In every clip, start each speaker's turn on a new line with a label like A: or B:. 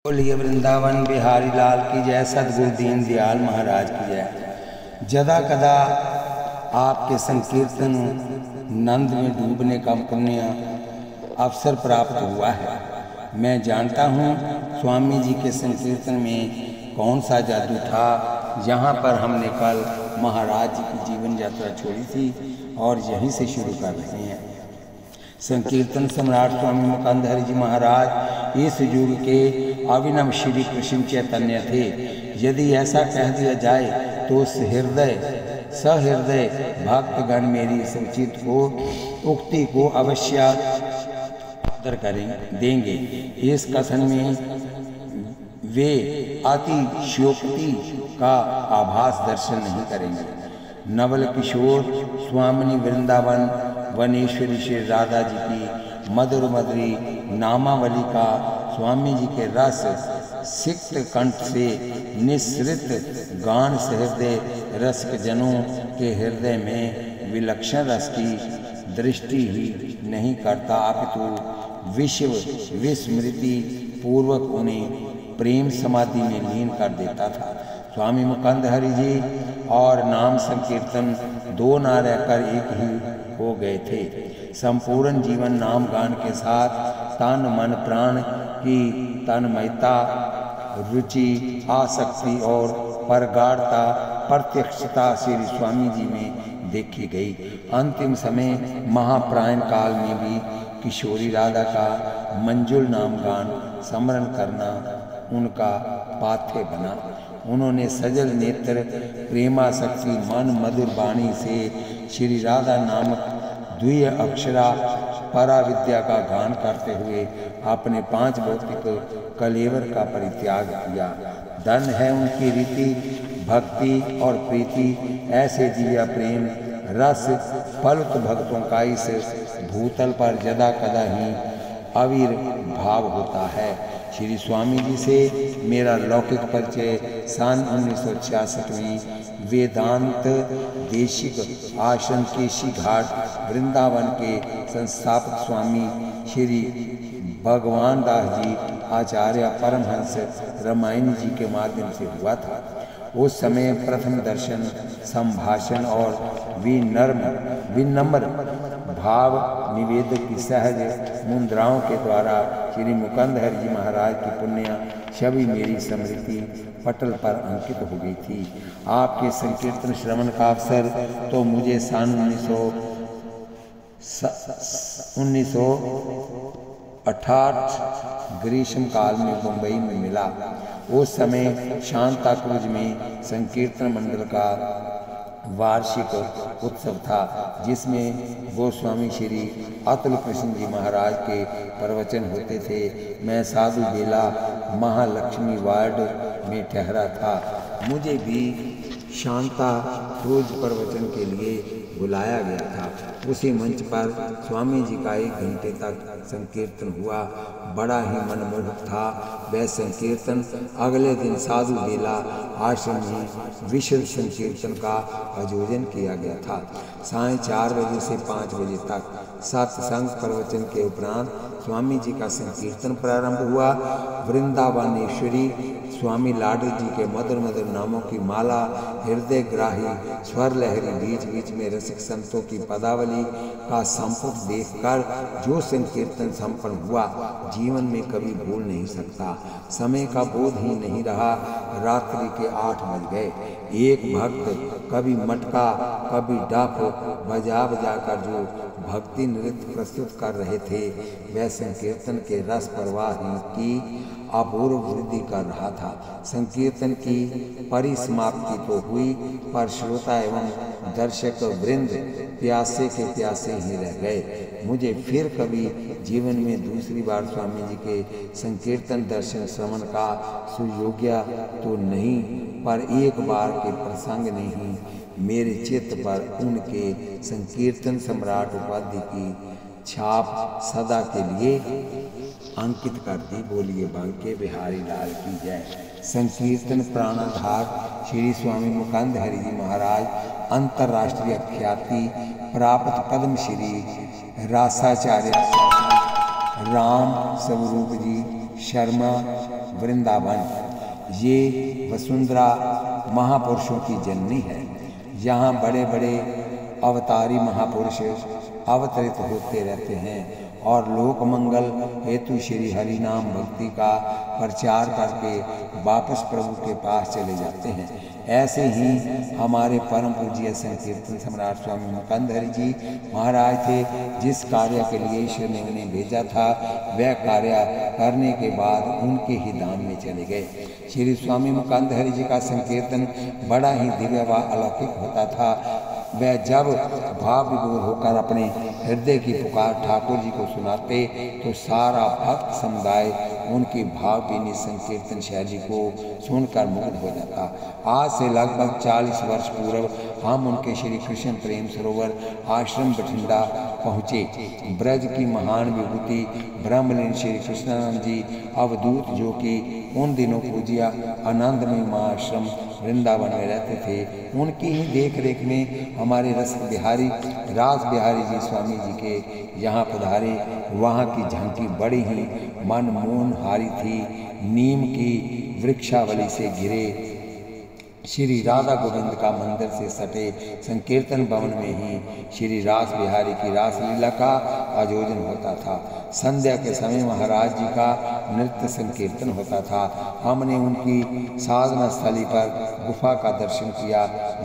A: बोलिए वृंदावन बिहारी लाल की जय, सतगुरु दीन दयाल महाराज की जय। जदा कदा आपके संकीर्तन नंद में डूबने का पुण्य अवसर प्राप्त हुआ है। मैं जानता हूँ स्वामी जी के संकीर्तन में कौन सा जादू था। यहाँ पर हमने कल महाराज जी की जीवन यात्रा छोड़ी थी और यहीं से शुरू कर रहे हैं। संकीर्तन सम्राट स्वामी मुकंदहरि जी महाराज इस युग के अभिनव श्री कृष्ण चैतन्य थे। यदि ऐसा कह दिया जाए तो सहृदय भक्तगण मेरी इस उचित को उक्ति को अवश्य आदर देंगे। इस कथन में वे अतिशयोक्ति का आभास दर्शन नहीं करेंगे। नवल किशोर स्वामिनी वृंदावन वनेश्वरी श्री राधा जी की मधुर मधुरी नामावली का स्वामी जी के रस सिक्त कंठ से निःसृत गान सहृदय रसिक जनों के हृदय में विलक्षण रस की दृष्टि ही नहीं करता, अपितु विश्व विस्मृति पूर्वक उन्हें प्रेम समाधि में लीन कर देता था। स्वामी मुकंदहरि जी और नाम संकीर्तन दो ना रहकर एक ही हो गए थे। संपूर्ण जीवन नाम गान के साथ तन मन प्राण की तन्मयता, रुचि, आसक्ति और परगाढ़ता प्रत्यक्षता श्री स्वामी जी में देखी गई। अंतिम समय महाप्रायण काल में भी किशोरी राधा का मंजुल नाम गान स्मरण करना उनका पाथ्य बना। उन्होंने सजल नेत्र प्रेमासक्ति मन मधुर वाणी से श्री राधा नामक द्विय अक्षरा पराविद्या का गान करते हुए अपने 5 भौतिक कलेवर का परित्याग किया। धन है उनकी रीति, भक्ति और प्रीति। ऐसे दिव्य प्रेम रस फलुत भक्तों का इस भूतल पर जदा कदा ही आविर्भाव होता है। श्री स्वामी जी से मेरा लौकिक परिचय सन 1966 में वेदांत देशिक आश्रम केशी घाट वृंदावन के संस्थापक स्वामी श्री भगवान दास जी आचार्य परमहंस रामायण जी के माध्यम से हुआ था। उस समय प्रथम दर्शन, संभाषण और विनम्र भाव निवेदक की सहज मुद्राओं के द्वारा श्री मुकंदहरि जी महाराज की पुण्य छवि मेरी स्मृति पटल पर अंकित हो गई थी। आपके संकीर्तन श्रवण का अवसर तो मुझे सन 1968 ग्रीष्म काल में मुंबई में मिला। उस समय शांता क्रूज में संकीर्तन मंडल का वार्षिक उत्सव था, जिसमें गोस्वामी श्री अतुल कृष्ण जी महाराज के प्रवचन होते थे। मैं साधु बेला महालक्ष्मी वार्ड में ठहरा था। मुझे भी शांता क्रूज प्रवचन के लिए बुलाया गया था। उसी मंच पर स्वामी जी का 1 घंटे तक संकीर्तन हुआ। बड़ा ही मनमोहक था वह संकीर्तन। अगले दिन साधु बेला आश्रम में विशुद्ध संकीर्तन का आयोजन किया गया था। सायं 4 बजे से 5 बजे तक सत्संग प्रवचन के उपरांत स्वामी जी का संकीर्तन प्रारंभ हुआ। वृंदावनेश्वरी स्वामी लाडू जी के मधुर मधुर नामों की माला, हृदय ग्राही स्वर लहरी, बीच बीच में रसिक संतों की पदावली का संपुट देखकर जो संकीर्तन संपन्न हुआ, जीवन में कभी भूल नहीं सकता। समय का बोध ही नहीं रहा। रात्रि के 8 बज गए। एक भक्त कभी मटका कभी डफ बजा बजा कर जो भक्ति नृत्य प्रस्तुत कर रहे थे, वह संकीर्तन के रस प्रवाह की अपूर्व वृद्धि कर रहा था। संकीर्तन की परिसमाप्ति तो हुई, पर श्रोता एवं दर्शक वृंद प्यासे के प्यासे ही रह गए। मुझे फिर कभी जीवन में दूसरी बार स्वामी जी के संकीर्तन दर्शन श्रवण का सुयोग्य तो नहीं, पर एक बार के प्रसंग ने ही मेरे चित्त पर उनके संकीर्तन सम्राट उपाधि की छाप सदा के लिए अंकित कर दी। बोलिए बांके बिहारी लाल की जय। संकीर्तन प्राणाधार श्री स्वामी मुकंदहरि जी महाराज अंतर्राष्ट्रीय ख्याति प्राप्त पद्मश्री रासाचार्य राम स्वरूप जी शर्मा वृंदावन ये वसुंधरा महापुरुषों की जननी है। यहाँ बड़े बड़े अवतारी महापुरुष अवतरित होते रहते हैं और लोक मंगल हेतु श्री हरि नाम भक्ति का प्रचार करके वापस प्रभु के पास चले जाते हैं। ऐसे ही हमारे परम पूज्य संकीर्तन सम्राट स्वामी मुकंदहरि जी महाराज थे। जिस कार्य के लिए ईश्वर ने उन्हें भेजा था वह कार्य करने के बाद उनके ही धाम में चले गए। श्री स्वामी मुकंदहरि जी का संकीर्तन बड़ा ही दिव्य व अलौकिक होता था। वह जब भाव विभोर होकर अपने हृदय की पुकार ठाकुर जी को सुनाते तो सारा भक्त समुदाय उनकी भावभीनी संकीर्तन शैली को सुनकर मुग्ध हो जाता। आज से लगभग 40 वर्ष पूर्व हम उनके श्री कृष्ण प्रेम सरोवर आश्रम बठिंडा पहुँचे। ब्रज की महान विभूति ब्रह्मलीन श्री कृष्णानंद जी अवधूत, जो कि उन दिनों पूजिया आनंदमय महाआश्रम वृंदावन में रहते थे, उनकी ही देख रेख में हमारे रस बिहारी रास बिहारी जी स्वामी जी के यहाँ पधारे। वहाँ की झांकी बड़ी ही मनमोहनहारी थी। नीम की वृक्षावली से घिरे श्री राधा गोविंद का मंदिर से सटे संकीर्तन भवन में ही श्री रास बिहारी की रासलीला का आयोजन होता था। संध्या के समय महाराज जी का नृत्य संकीर्तन होता था। हमने उनकी साधना स्थली पर गुफा का दर्शन किया।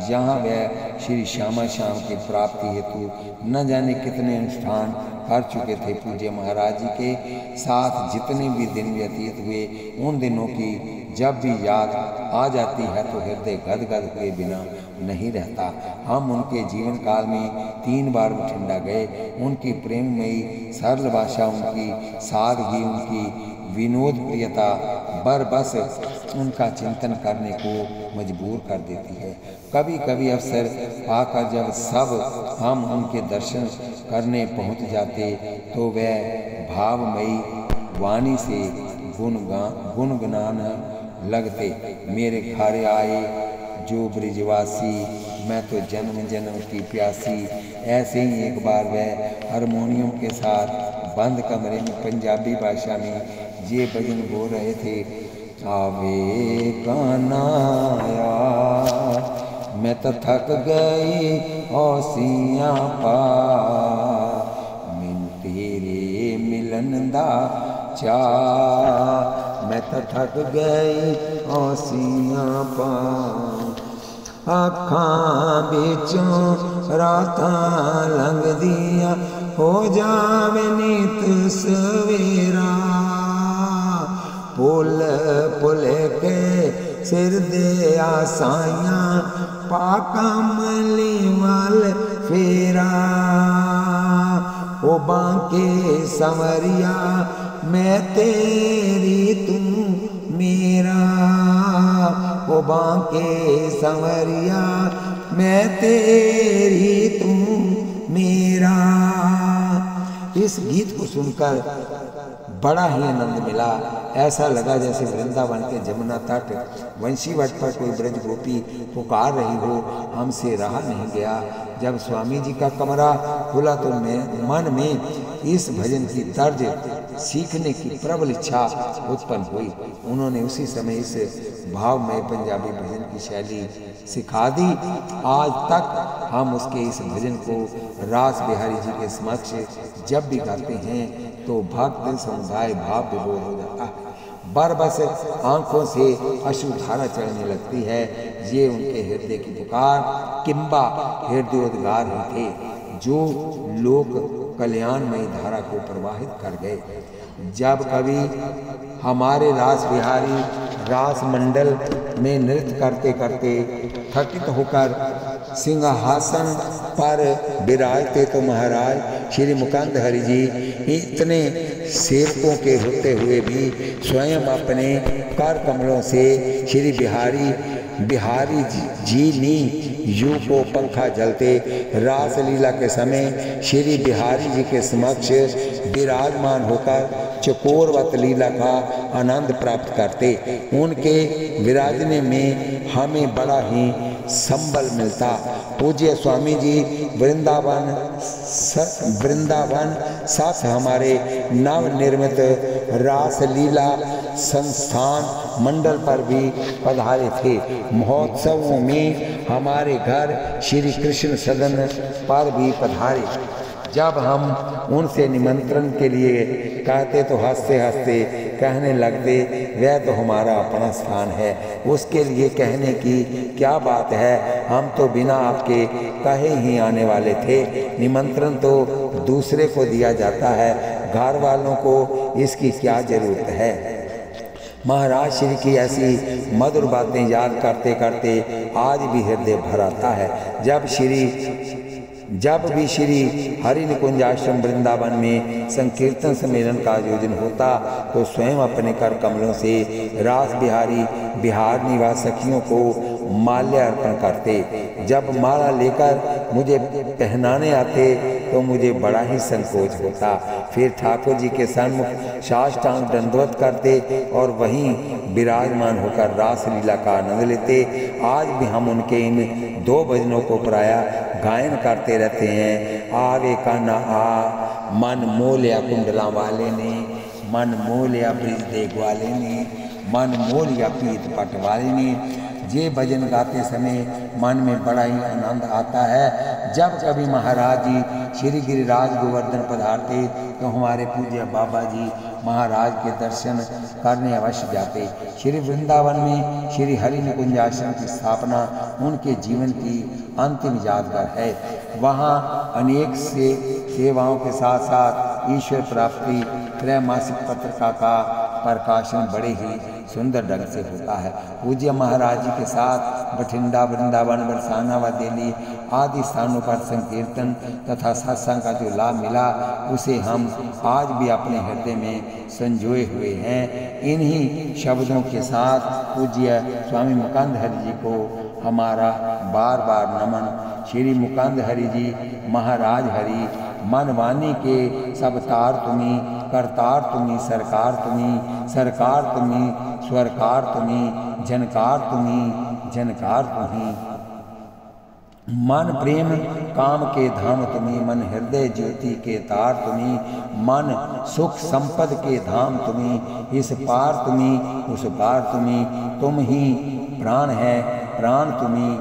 A: यहाँ वह श्री श्यामा श्याम की प्राप्ति हेतु न जाने कितने अनुष्ठान कर चुके थे। पूज्य महाराज जी के साथ जितने भी दिन व्यतीत हुए, उन दिनों की जब भी याद आ जाती है तो हृदय गदगद हुए बिना नहीं रहता। हम उनके जीवन काल में 3 बार बठिंडा गए। उनकी प्रेममयी सरल भाषा, उनकी सादगी, उनकी विनोद प्रियता बरबस उनका चिंतन करने को मजबूर कर देती है। कभी कभी अवसर पाकर जब सब हम उनके दर्शन करने पहुंच जाते तो वह भावमयी वाणी से गुनगुनाना लगते। मेरे घरे आए जो ब्रिजवासी, मैं तो जन्म जन्म की प्यासी। ऐसे ही एक बार वह हारमोनियम के साथ बंद कमरे में पंजाबी भाषा में ये भजन बोल रहे थे। आवे कान्हा मैं तो थक गई औसियां पा, मैनू तेरे मिलन दा चा, मैं तो थक गई औसियां पा। अखां बिचों रातां लंघदियां हो जावे नीत सवेरा, पुल पुल के सिर दे आसाइयां पाकमली वाल फेरा। ओ बांके संवरिया मैं तेरी तू मेरा, ओ बांके संवरिया मैं तेरी तू मेरा। इस गीत को सुनकर बड़ा ही आनंद मिला। ऐसा लगा जैसे वृंदावन के जमुना तट वंशीवट पर कोई ब्रज गोपी पुकार रही हो। हमसे रहा नहीं गया। जब स्वामी जी का कमरा खुला तो मन में इस भजन की तर्ज सीखने की प्रबल इच्छा उत्पन्न हुई। उन्होंने उसी समय इस भावमय पंजाबी भजन की शैली सिखा दी। आज तक हम उसके इस भजन को रास बिहारी जी के समक्ष जब भी गाते हैं तो भक्त समुदाय भाव विभोर हो जाता है। बरबस आंखों से अश्रुधारा चढ़ने लगती है। ये उनके हृदय की पुकार किंबा हृदयोद्गार ही थे जो लोक कल्याणमयी धारा को प्रवाहित कर गए। जब कभी हमारे रास बिहारी रास मंडल में नृत्य करते करते थकित होकर सिंहासन पर विराजते तो महाराज श्री मुकंदहरि जी इतने सेवकों के होते हुए भी स्वयं अपने कर कमलों से श्री बिहारी जी नी यू को पंखा जलते रासलीला के समय श्री बिहारी जी के समक्ष विराजमान होकर चकोरवत लीला का आनंद प्राप्त करते। उनके विराजने में हमें बड़ा ही संबल मिलता। पूज्य स्वामी जी वृंदावन साथ हमारे नव निर्मित रासलीला संस्थान मंडल पर भी पधारे थे। महोत्सवों में हमारे घर श्री कृष्ण सदन पर भी पधारे। जब हम उनसे निमंत्रण के लिए कहते तो हंसते हंसते कहने लगते, वह तो हमारा अपना स्थान है, उसके लिए कहने की क्या बात है, हम तो बिना आपके कहे ही आने वाले थे। निमंत्रण तो दूसरे को दिया जाता है, घर वालों को इसकी क्या जरूरत है। महाराज श्री की ऐसी मधुर बातें याद करते करते आज भी हृदय भर आता है। जब भी श्री हरि निकुंज आश्रम वृंदावन में संकीर्तन सम्मेलन का आयोजन होता तो स्वयं अपने कर कमलों से रास बिहारी बिहार निवास सखियों को माल्य अर्पण करते। जब माला लेकर मुझे पहनाने आते तो मुझे बड़ा ही संकोच होता। फिर ठाकुर जी के सन्मुख साष्टांग दंडवत करते और वहीं विराजमान होकर रास लीला का आनंद लेते। आज भी हम उनके इन दो भजनों को प्रायः गायन करते रहते हैं। आवे कान्हा आ मन मोह लिया कुंडला वाले ने, मन मोह लिया ब्रिज देग वाले ने, मन मोह लिया पीत पट वाले ने। ये भजन गाते समय मन में बड़ा ही आनंद आता है। जब कभी महाराज जी श्री गिरिराज गोवर्धन पधारते तो हमारे पूज्य बाबा जी महाराज के दर्शन करने अवश्य जाते। श्री वृंदावन में श्री हरि निकुंज आश्रम की स्थापना उनके जीवन की अंतिम यादगार है। वहाँ अनेक से सेवाओं के साथ साथ ईश्वर प्राप्ति त्रैमासिक पत्रिका का प्रकाशन बड़े ही सुंदर ढंग से होता है। पूज्य महाराज जी के साथ बठिंडा वृंदावन बरसाना व दिल्ली आदि स्थानों पर संकीर्तन तथा सत्संग का जो लाभ मिला उसे हम आज भी अपने हृदय में संजोए हुए हैं। इन्हीं शब्दों के साथ पूज्य स्वामी मुकुंद हरि जी को हमारा बार बार नमन। श्री मुकुंद हरि जी महाराज हरि मन वाणी के सब तार तुम्ही, करतार तुम्ही, सरकार तुम्ही, सरकार तुम्ही, स्वरकार तुम्ही, जनकार तुम्ही, जनकार तुम्ही। मन प्रेम काम के धाम तुम्ही, मन हृदय ज्योति के तार तुम्ही, मन सुख संपद के धाम तुम्ही, इस पार तुम्ही, उस पार तुम्ही, तुम ही प्राण है, प्राण तुम्ही,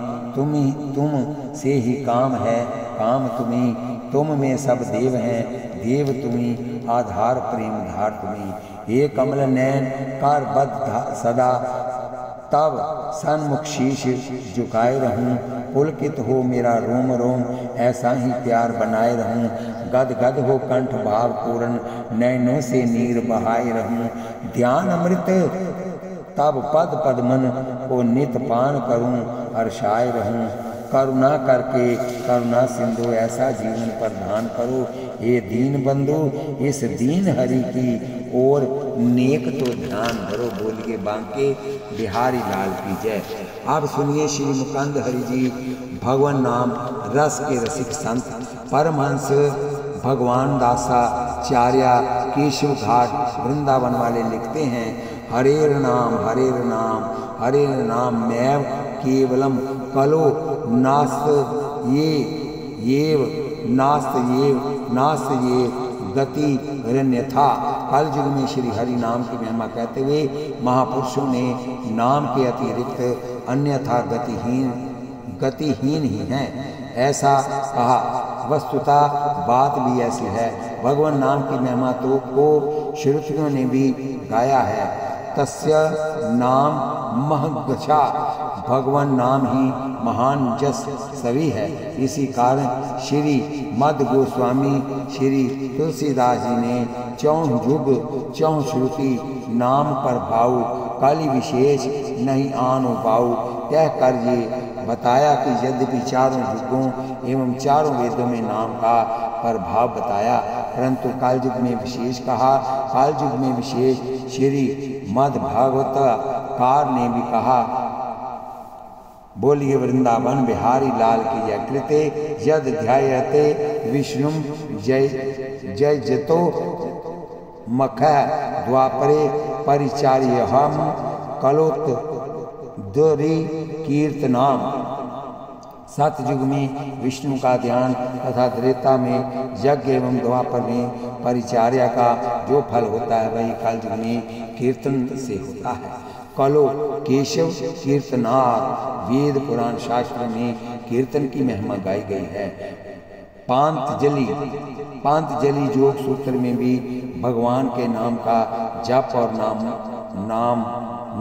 A: तुम से ही काम है, काम तुम्ही, तुम में सब देव हैं, देव तुम्ही, आधार प्रेम धार तुम्ही। हे कमल नैन कर बद्ध सदा तब सन्मुख शीश झुकाए रहूं, पुलकित हो मेरा रोम रोम ऐसा ही प्यार बनाए रहूं, गद गद हो कंठ भाव पूर्ण नैनों से नीर बहाए रहूं, ध्यान अमृत तब पद पद मन को नित पान करूं, हर्षाए रहूं, करुणा करके करुणा सिंधु ऐसा जीवन प्रदान करो। ये दीन बंधु इस दीन हरि की ओर नेक तो ध्यान धरो। बोलिए बांके बिहारी लाल की जय। अब सुनिए श्री मुकुंद हरि जी भगवान नाम रस के रसिक संत परमहंस भगवान दासाचार्य केशव घाट वृंदावन वाले लिखते हैं, हरेर नाम हरेर नाम हरेर नाम मैव केवलम कलो नास्त ये गति रण्यथा। कल युग में श्री हरि नाम की महिमा कहते हुए महापुरुषों ने नाम के अतिरिक्त अन्यथा गतिहीन ही हैं ऐसा कहा। वस्तुतः बात भी ऐसी है। भगवान नाम की महिमा तो को श्रुतियों ने भी गाया है। तस्य नाम महगछा, भगवान नाम ही महान जस सभी है। इसी कारण श्री मद गोस्वामी श्री तुलसीदास जी ने चौं युग चौं श्रुति नाम पर भाव काली विशेष नहीं आनो पाऊ कहकर ये बताया कि यद्यपि चारों युगों एवं चारों वेदों में नाम का प्रभाव बताया, परंतु काल युग में विशेष कहा। काल युग में विशेष श्री मद भागवतकार ने भी कहा। बोलिए वृंदावन बिहारी लाल की जय। कृते यद ध्यायते विष्णु जय जय जतो मख द्वापरे परिचार्य हम कलोत दुरी कीर्तनाम। सतयुग में विष्णु का ध्यान तथा त्रेता में यज्ञ एवं द्वापर में परिचर्या का जो फल होता है वही कलयुग में कीर्तन से होता है। कलो केशव कीर्तनार वेद पुराण शास्त्र में कीर्तन की महिमा गाई गई है। पांतजलि योग सूत्र में भी भगवान के नाम का जप और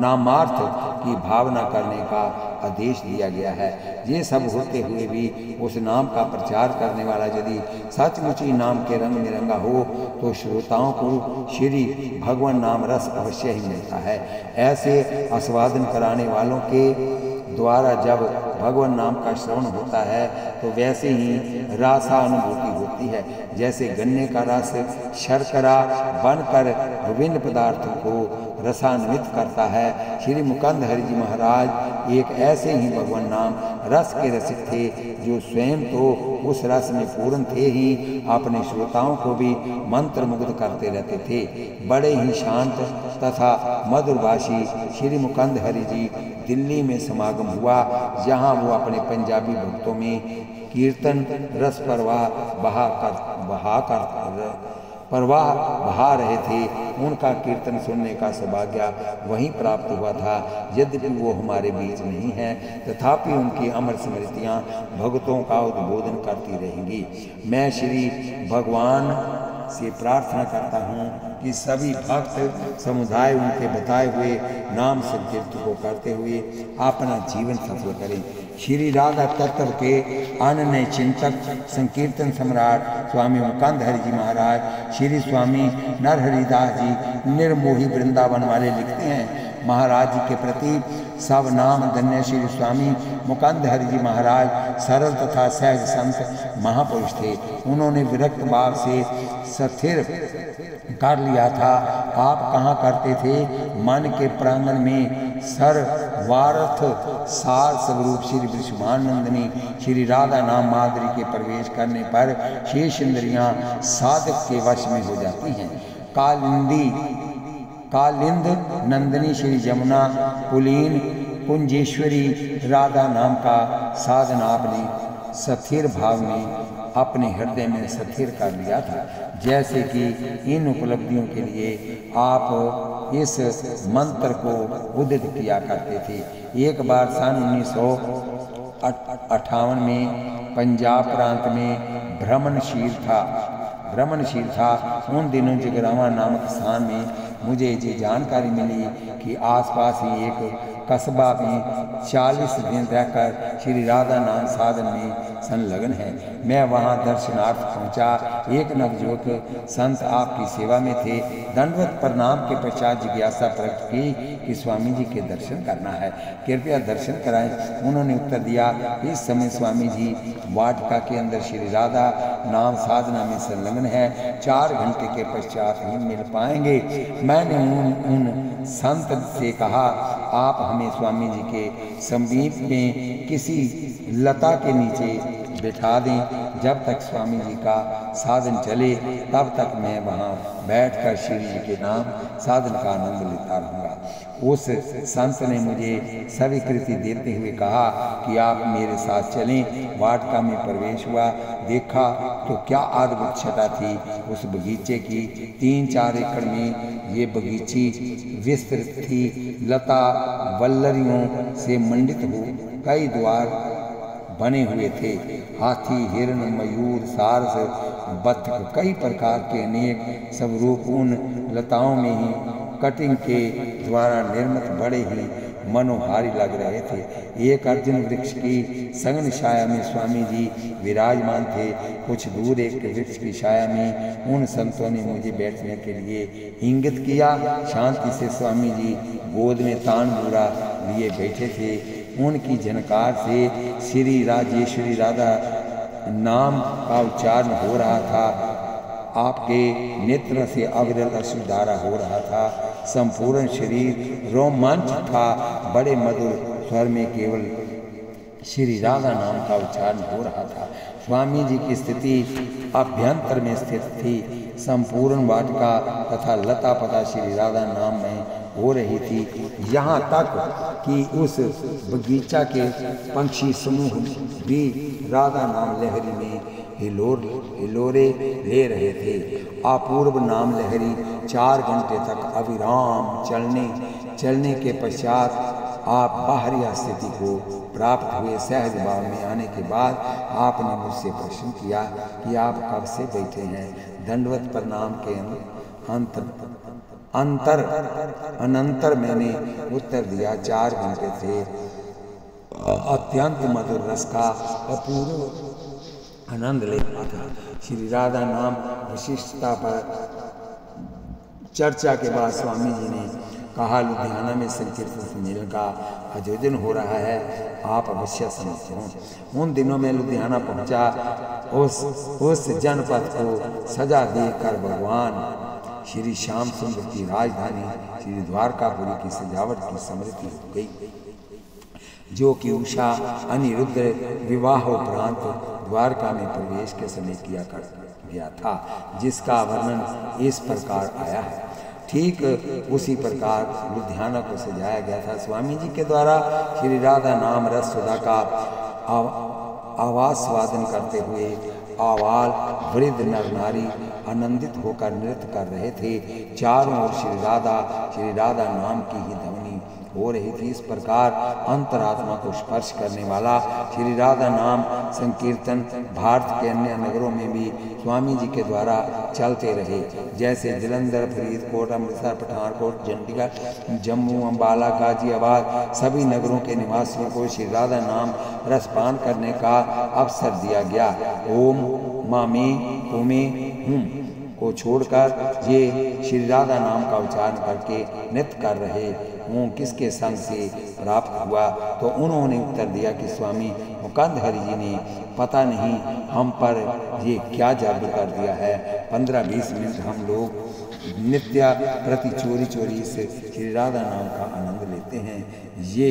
A: नामार्थ की भावना करने का आदेश दिया गया है। ये सब होते हुए भी उस नाम का प्रचार करने वाला यदि सचमुच ही नाम के रंग में रंगा हो तो श्रोताओं को श्री भगवान नाम रस अवश्य ही मिलता है। ऐसे आस्वादन कराने वालों के द्वारा जब भगवान नाम का श्रवण होता है तो वैसे ही रसानुभूति होती है। जैसे गन्ने का रस शर्करा बनकर विभिन्न पदार्थों को रसान्वित करता है। श्री मुकुंद हरि जी महाराज एक ऐसे ही भगवान नाम रस के रसिक थे जो स्वयं तो उस रस में पूर्ण थे ही अपने श्रोताओं को भी मंत्र मुग्ध करते रहते थे। बड़े ही शांत तथा मधुरभाषी श्री मुकुंद हरि जी दिल्ली में समागम हुआ, जहां वो अपने पंजाबी भक्तों में कीर्तन रस प्रवाह बहा रहे थे। उनका कीर्तन सुनने का सौभाग्य वहीं प्राप्त हुआ था। यद्यपि वो हमारे बीच नहीं है तथापि उनकी अमर स्मृतियाँ भक्तों का उद्बोधन करती रहेंगी। मैं श्री भगवान से प्रार्थना करता हूँ कि सभी भक्त समुदाय उनके बताए हुए नाम संकीर्तन को करते हुए अपना जीवन सफल करें। श्री राधा तत्व के अनन्य चिंतक संकीर्तन सम्राट स्वामी मुकुंद हरि जी महाराज श्री स्वामी नरहरिदास जी निर्मोही वृंदावन वाले लिखते हैं, महाराज जी के प्रति सब नाम धन्य श्री स्वामी मुकुंद हरि जी महाराज सरल तथा सहज संत महापुरुष थे। उन्होंने विरक्त भाव से स्थिर कर लिया था। आप कहाँ करते थे? मन के प्रांगण में सर्वार्थ सार स्वरूप श्री वृषभानंदिनी श्री राधा नाम माधुरी के प्रवेश करने पर शेष इंद्रियां साधक के वश में हो जाती हैं। कालिंद नंदिनी श्री जमुना पुलीन कुंजेश्वरी राधा नाम का साधन आपने स्थिर भाव में अपने हृदय में स्थिर कर लिया था। जैसे कि इन उपलब्धियों के लिए आप इस मंत्र को उदित किया करते थे। एक बार सन 1958 में पंजाब प्रांत में भ्रमणशील था। उन दिनों जगरावा नामक स्थान में मुझे ये जानकारी मिली कि आसपास ही एक कस्बा में 40 दिन रहकर श्री राधा नाम साधन में संलग्न है। मैं वहां दर्शनार्थ पहुंचा। एक नवयुवक संत आपकी सेवा में थे। दंडवत प्रणाम के पश्चात जिज्ञासा प्रकट की कि स्वामी जी के दर्शन करना है, कृपया दर्शन कराएं। उन्होंने उत्तर दिया, इस समय स्वामी जी वाटिका के अंदर श्री राधा नाम साधना में संलग्न है, 4 घंटे के पश्चात ही मिल पाएंगे। मैंने उन संत से कहा, आप हमें स्वामी जी के समीप में किसी लता के नीचे बिठा दें। जब तक स्वामी जी का साधन चले तब तक मैं वहाँ बैठकर श्री जी के नाम साधन का आनंद लेता रहूँगा। उस संत ने मुझे स्वीकृति देते हुए कहा कि आप मेरे साथ चलें। वाटिका में प्रवेश हुआ, देखा तो क्या अद्भुत छटा थी उस बगीचे की। 3-4 एकड़ में ये बगीची विस्तृत थी। लता वल्लरियों से मंडित हो कई द्वार बने हुए थे। हाथी, हिरण, मयूर, सारस, बत्तख, कई प्रकार के अनेक स्वरूप उन लताओं में ही कटिंग के द्वारा निर्मित बड़े ही मनोहारी लग रहे थे। एक अर्जुन वृक्ष की सघन छाया में स्वामी जी विराजमान थे। कुछ दूर एक वृक्ष की छाया में उन संतों ने मुझे बैठने के लिए इंगित किया। शांति से स्वामी जी गोद में तानपूरा लिए बैठे थे। उनकी झनकार से श्री राजेश्वरी राधा नाम का उच्चारण हो रहा था। आपके नेत्र से अविरल अश्रुधारा हो रहा था। संपूर्ण शरीर रोमांच था। बड़े मधुर स्वर में केवल श्री राधा नाम का उच्चारण हो रहा था। स्वामी जी की स्थिति अभ्यंतर में स्थित थी। संपूर्ण वाटिका तथा लता पता श्री राधा नाम में हो रही थी। यहाँ तक कि उस बगीचा के पंछी समूह भी राधा नाम लहरी में हिलोरे ले रहे थे। अपूर्व नाम लहरी 4 घंटे तक अविराम चलने के पश्चात आप बाहरी स्थिति को प्राप्त हुए। सहज भाव में आने के बाद आपने मुझसे प्रश्न किया कि आप कब से बैठे हैं। दंडवत प्रणाम के अनंतर मैंने उत्तर दिया 4 घंटे थे। अत्यंत मधुर रस का अपूर्व आनंद ले रहा था। श्री राधा नाम विशिष्टता पर चर्चा के बाद स्वामी जी ने कहा, लुधियाना में संकीर्तन सम्मेलन का आयोजन हो रहा है, आप अवश्य समझते हो। उन दिनों में लुधियाना पहुंचा। उस जनपद को सजा देकर भगवान श्री श्याम सुंदर की राजधानी श्री द्वारकापुरी की सजावट की स्मृति हो गई, जो कि उषा अनिरुद्ध विवाह उपरांत द्वारका में प्रवेश के समय किया गया था, जिसका वर्णन इस प्रकार आया है। ठीक उसी प्रकार लुधियाना को सजाया गया था। स्वामी जी के द्वारा श्री राधा नाम रस सुधा का आवास्वादन करते हुए आवाल वृद्ध नर नारी आनंदित होकर नृत्य कर रहे थे। चारों ओर श्री राधा नाम की ही ध्वनि हो रही थी। इस प्रकार अंतरात्मा को स्पर्श करने वाला श्री राधा नाम संकीर्तन भारत के अन्य नगरों में भी स्वामी जी के द्वारा चलते रहे, जैसे जलंधर, फरीदकोट, अमृतसर, पठानकोट, चंडीगढ़, जम्मू, अम्बाला, गाजियाबाद। सभी नगरों के निवासियों को श्री राधा नाम रसपान करने का अवसर दिया गया। ओम मामे ओमे हुम को छोड़कर ये श्री राधा नाम का उच्चारण करके नृत्य कर रहे हूँ किसके संग से प्राप्त हुआ। तो उन्होंने उत्तर दिया कि स्वामी मुकुंद हरि जी ने पता नहीं हम पर ये क्या जादू कर दिया है। 15-20 मिनट हम लोग नित्य प्रति चोरी से श्री राधा नाम का आनंद लेते हैं। ये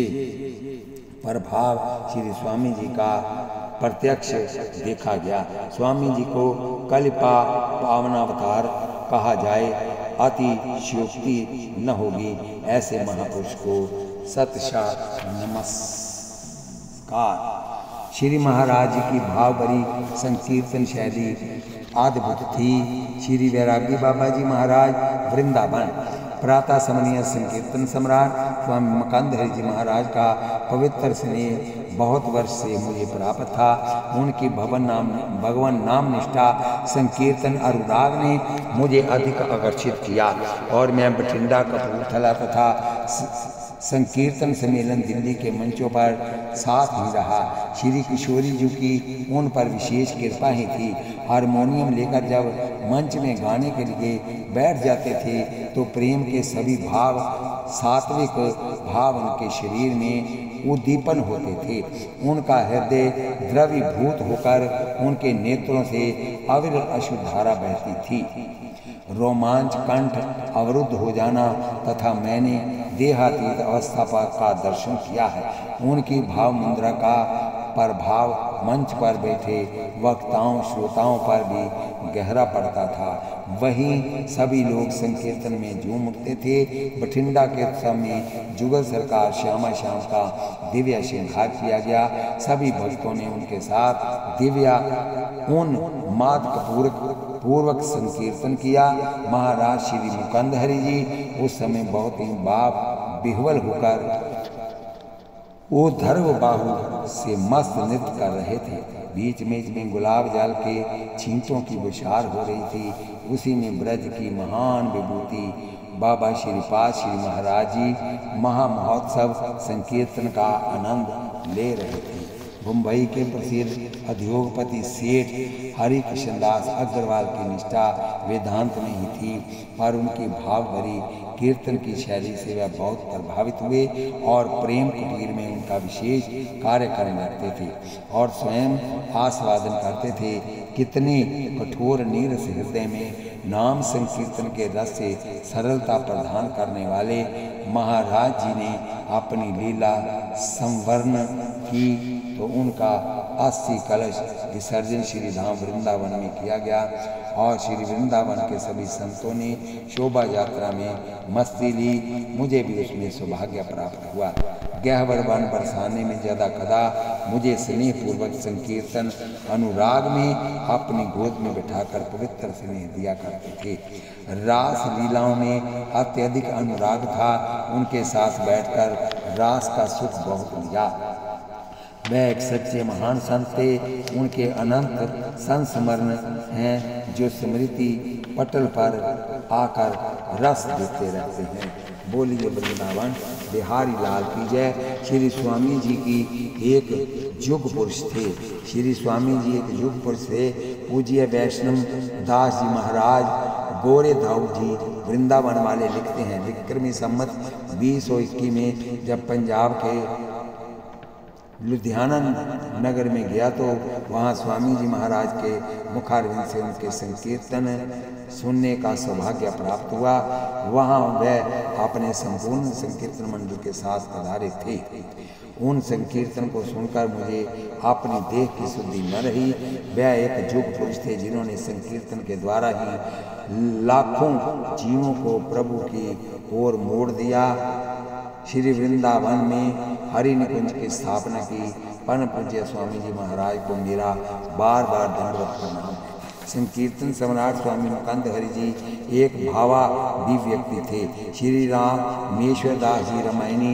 A: प्रभाव श्री स्वामी जी का प्रत्यक्ष देखा गया। स्वामी जी को कलिपा पावनावतार कहा जाए अतिशयोक्ति न होगी। ऐसे महापुरुष को सतशा नमस्कार। श्री महाराज जी की भाव भरी संकीर्तन शैली अद्भुत थी। श्री वैरागी बाबा जी महाराज वृंदावन प्रातः समनीय संकीर्तन सम्राट स्वामी मुकुंद हरि जी महाराज का पवित्र स्नेह बहुत वर्ष से मुझे प्राप्त था। उनकी भगवान नाम निष्ठा संकीर्तन अनुराग ने मुझे अधिक आकर्षित किया और मैं बठिंडा, कपूरथला तथा संकीर्तन सम्मेलन दिल्ली के मंचों पर साथ ही रहा। श्री किशोरी जी की उन पर विशेष कृपा ही थी। हारमोनियम लेकर जब मंच में गाने के लिए बैठ जाते थे तो प्रेम के सभी भाव, सात्विक भाव उनके शरीर में उद्दीपन होते थे। उनका हृदय द्रवीभूत होकर उनके नेत्रों से अविरल अश्रुधारा बहती थी। रोमांच, कंठ अवरुद्ध हो जाना तथा मैंने देहातीत अवस्था का दर्शन किया है। उनकी भाव मुद्रा का प्रभाव मंच पर बैठे वक्ताओं, श्रोताओं पर भी गहरा पड़ता था। वहीं सभी लोग संकीर्तन में झूम उठते थे। बठिंडा के समय जुगल सरकार श्यामा श्याम का दिव्य श्रृंगार किया गया। सभी भक्तों ने उनके साथ दिव्या उन्माद पूर्वक संकीर्तन किया। महाराज श्री मुकुंद हरि जी उस समय बहुत ही विह्वल होकर ऊर्ध्व बाहु से मस्त नृत्य कर रहे थे। बीच में गुलाब जल के छींटों की बुछार हो रही थी। उसी में ब्रज की महान विभूति बाबा श्रीपाद श्री महाराज जी महामहोत्सव संकीर्तन का आनंद ले रहे थे। मुंबई के प्रसिद्ध उद्योगपति सेठ हरि कृष्णदास अग्रवाल की निष्ठा वेदांत में ही थी, पर उनकी भाव भरी कीर्तन की शैली से वह बहुत प्रभावित हुए और प्रेम कुटीर में उनका विशेष कार्य करने लगते थे और स्वयं आस्वादन करते थे। कितने कठोर नीरस हृदय में नाम संकीर्तन के रस से सरलता प्रदान करने वाले महाराज जी ने अपनी लीला संवर्ण की तो उनका 80 कलश विसर्जन श्री धाम वृंदावन में किया गया और श्री वृंदावन के सभी संतों ने शोभा यात्रा में मस्ती ली। मुझे भी उसमें सौभाग्य प्राप्त हुआ। गहवर वन बरसाने में ज्यादा कदा मुझे स्नेह पूर्वक संकीर्तन अनुराग में अपनी गोद में बिठाकर पवित्र स्नेह दिया करते थे। रास लीलाओं में अत्यधिक अनुराग था। उनके साथ बैठकर रास का सुख बहुत लिया। वह एक सच्चे महान संत थे। उनके अनंत संस्मरण हैं जो स्मृति पटल पर आकर रस देते रहते हैं। बोलिए वृंदावन बिहारी लाल की जय। श्री स्वामी जी की एक युग पुरुष थे। श्री स्वामी जी एक युग पुरुष थे। पूज्य वैष्णव दास जी महाराज गोरे दाऊ जी वृंदावन वाले लिखते हैं, विक्रमी सम्मत 2021 में जब पंजाब के लुधियाना नगर में गया तो वहाँ स्वामी जी महाराज के मुखारविंद से उनके संकीर्तन सुनने का सौभाग्य प्राप्त हुआ। वहाँ वह अपने संपूर्ण संकीर्तन मंडल के साथ पधारे थे। उन संकीर्तन को सुनकर मुझे अपनी देह की शुद्धि न रही। वह एक युग पुरुष थे जिन्होंने संकीर्तन के द्वारा ही लाखों जीवों को प्रभु की ओर मोड़ दिया। श्री वृंदावन में हरि निकुंज की स्थापना की। परम पूज्य स्वामी जी महाराज को मेरा बार बार दंडवत प्रणाम है। संकीर्तन सम्राट स्वामी मुकुंद हरि जी एक भावाभी व्यक्ति थे। श्री रामेश्वर दास जी रामायणी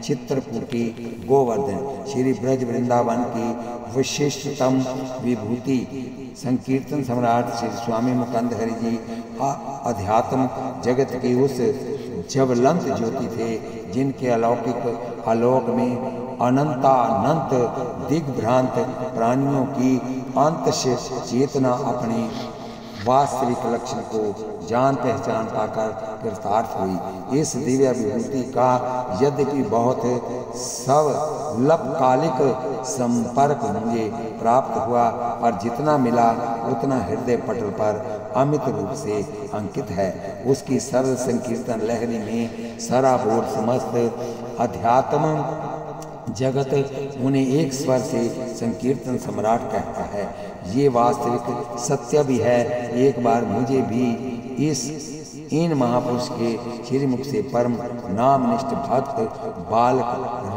A: चित्रकूटी गोवर्धन श्री ब्रज वृंदावन की विशिष्टतम विभूति। संकीर्तन सम्राट श्री स्वामी मुकुंद हरि जी अध्यात्म जगत की उस ज्वलंत ज्योति थे जिनके अलौकिक आलोक में अनंतानंत दिग्भ्रांत प्राणियों की अंतश चेतना अपने वास्तविक लक्षण को जान पहचान पाकर कृतार्थ हुई। इस दिव्य विभूति का यद्यपि बहुत स्वल्पकालिक संपर्क मुझे प्राप्त हुआ और जितना मिला उतना हृदय पटल पर अमित रूप से अंकित है। उसकी सरल संकीर्तन लहरी में सराबोर समस्त अध्यात्म जगत उन्हें एक स्वर से संकीर्तन सम्राट कहता है। ये वास्तविक सत्य भी है। एक बार मुझे भी इन महापुरुष के श्रीमुख से परम नामनिष्ठ भक्त बालक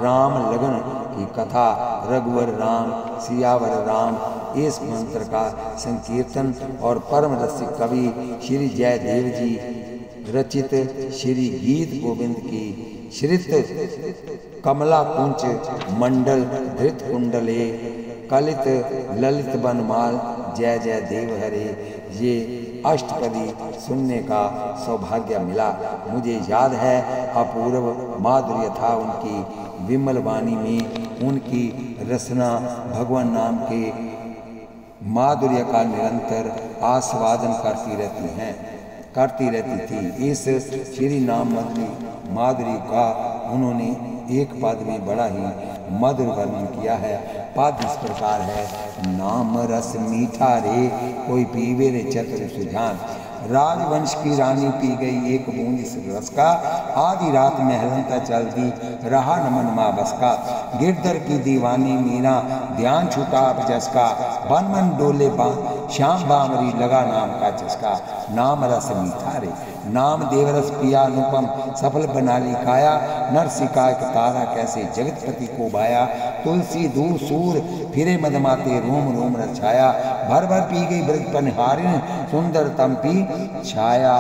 A: राम लगन की कथा रघुवर राम सियावर राम इस मंत्र का संकीर्तन और परम रसिक कवि श्री जयदेव जी रचित श्री गीत गोविंद की श्रित कमला कुंच मंडल धृत कुंडले कलित ललित बनमाल जय जय देव हरे ये अष्टपदी सुनने का सौभाग्य मिला। मुझे याद है अपूर्व माधुर्य था उनकी विमल वाणी में। उनकी रसना भगवान नाम के माधुर्य का निरंतर आस्वादन करती रहती थी। इस श्री नाम माधुरी का उन्होंने एक पद में बड़ा ही मधुर वर्णन किया है। पद इस प्रकार है, नाम रस मीठा रे कोई पीवे रे चतुर सुजान। राजवंश की रानी पी गई एक बूंद इस रस का, आधी रात महलंता चलती रहा न मन माँ बस का। गिरधर की दीवानी मीना ध्यान छूटा अब जसका, बन मन डोले श्याम बामरी लगा नाम का चस्का। नाम रस मीठा रे नाम देवरस पिया अनुपम सफल बना ली काया। नरसिका एक तारा कैसे जगतपति को बाया। तुलसी दूर सूर फिरे मदमाते रोम रोम रछाया। भर भर पी गई ब्रज पनहारिन सुंदर तमपी छाया।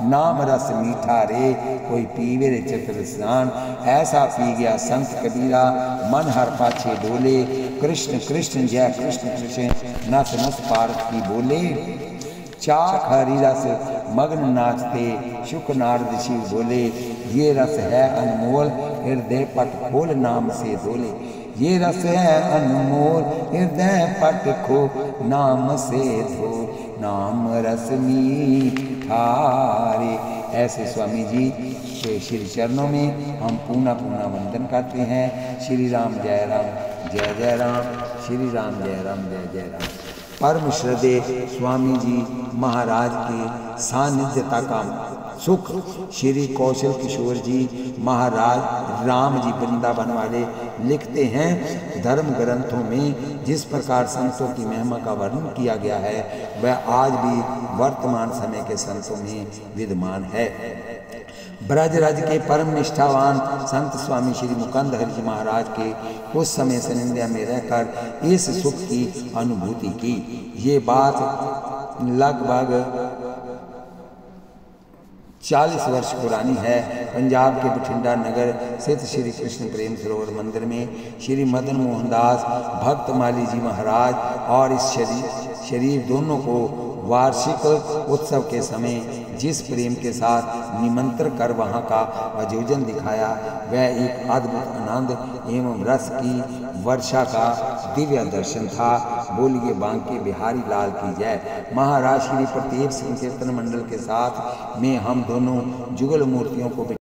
A: नाम रस मीठा रे कोई पीवे रे चतुर स्नान। ऐसा पी गया संत कबीरा मन हर पाछे डोले। कृष्ण कृष्ण जय कृष्ण कृष्ण नस नस पारत की बोले। चाख हरि रस मग्न नाचते शुक नारद शिव बोले। ये रस है अनमोल हृदय पट खोल नाम से डोले। ये रस है अनमोल हृदय पट खो नाम से धो। नाम रस मीठा रे। ऐसे स्वामी जी के श्री चरणों में हम पूना पूना वंदन करते हैं। श्री राम जय जय राम, श्री राम जय जय राम। परम श्रद्धेय स्वामी जी महाराज के सानिध्यता का सुख श्री कौशल किशोर जी महाराज राम जी वृंदावन वाले लिखते हैं, धर्म ग्रंथों में जिस प्रकार संतों की महिमा का वर्णन किया गया है वह आज भी वर्तमान समय के संतों में विद्यमान है। ब्रजराज के परम निष्ठावान संत स्वामी श्री मुकुंद हरि जी महाराज के उस समय सनिंदा में रहकर इस सुख की अनुभूति की। ये बात लगभग 40 वर्ष पुरानी है। पंजाब के बठिंडा नगर स्थित श्री कृष्ण प्रेम सरोवर मंदिर में श्री मदन मोहन दास भक्त माली जी महाराज और इस शरीफ दोनों को वार्षिक उत्सव के समय जिस प्रेम के साथ निमंत्रण कर वहाँ का आयोजन दिखाया वह एक अद्भुत आनंद एवं रस की वर्षा का दिव्य दर्शन था। बोलिए बांके बिहारी लाल की जय। महाराज श्री प्रत्येक संकीर्तन मंडल के साथ में हम दोनों जुगल मूर्तियों को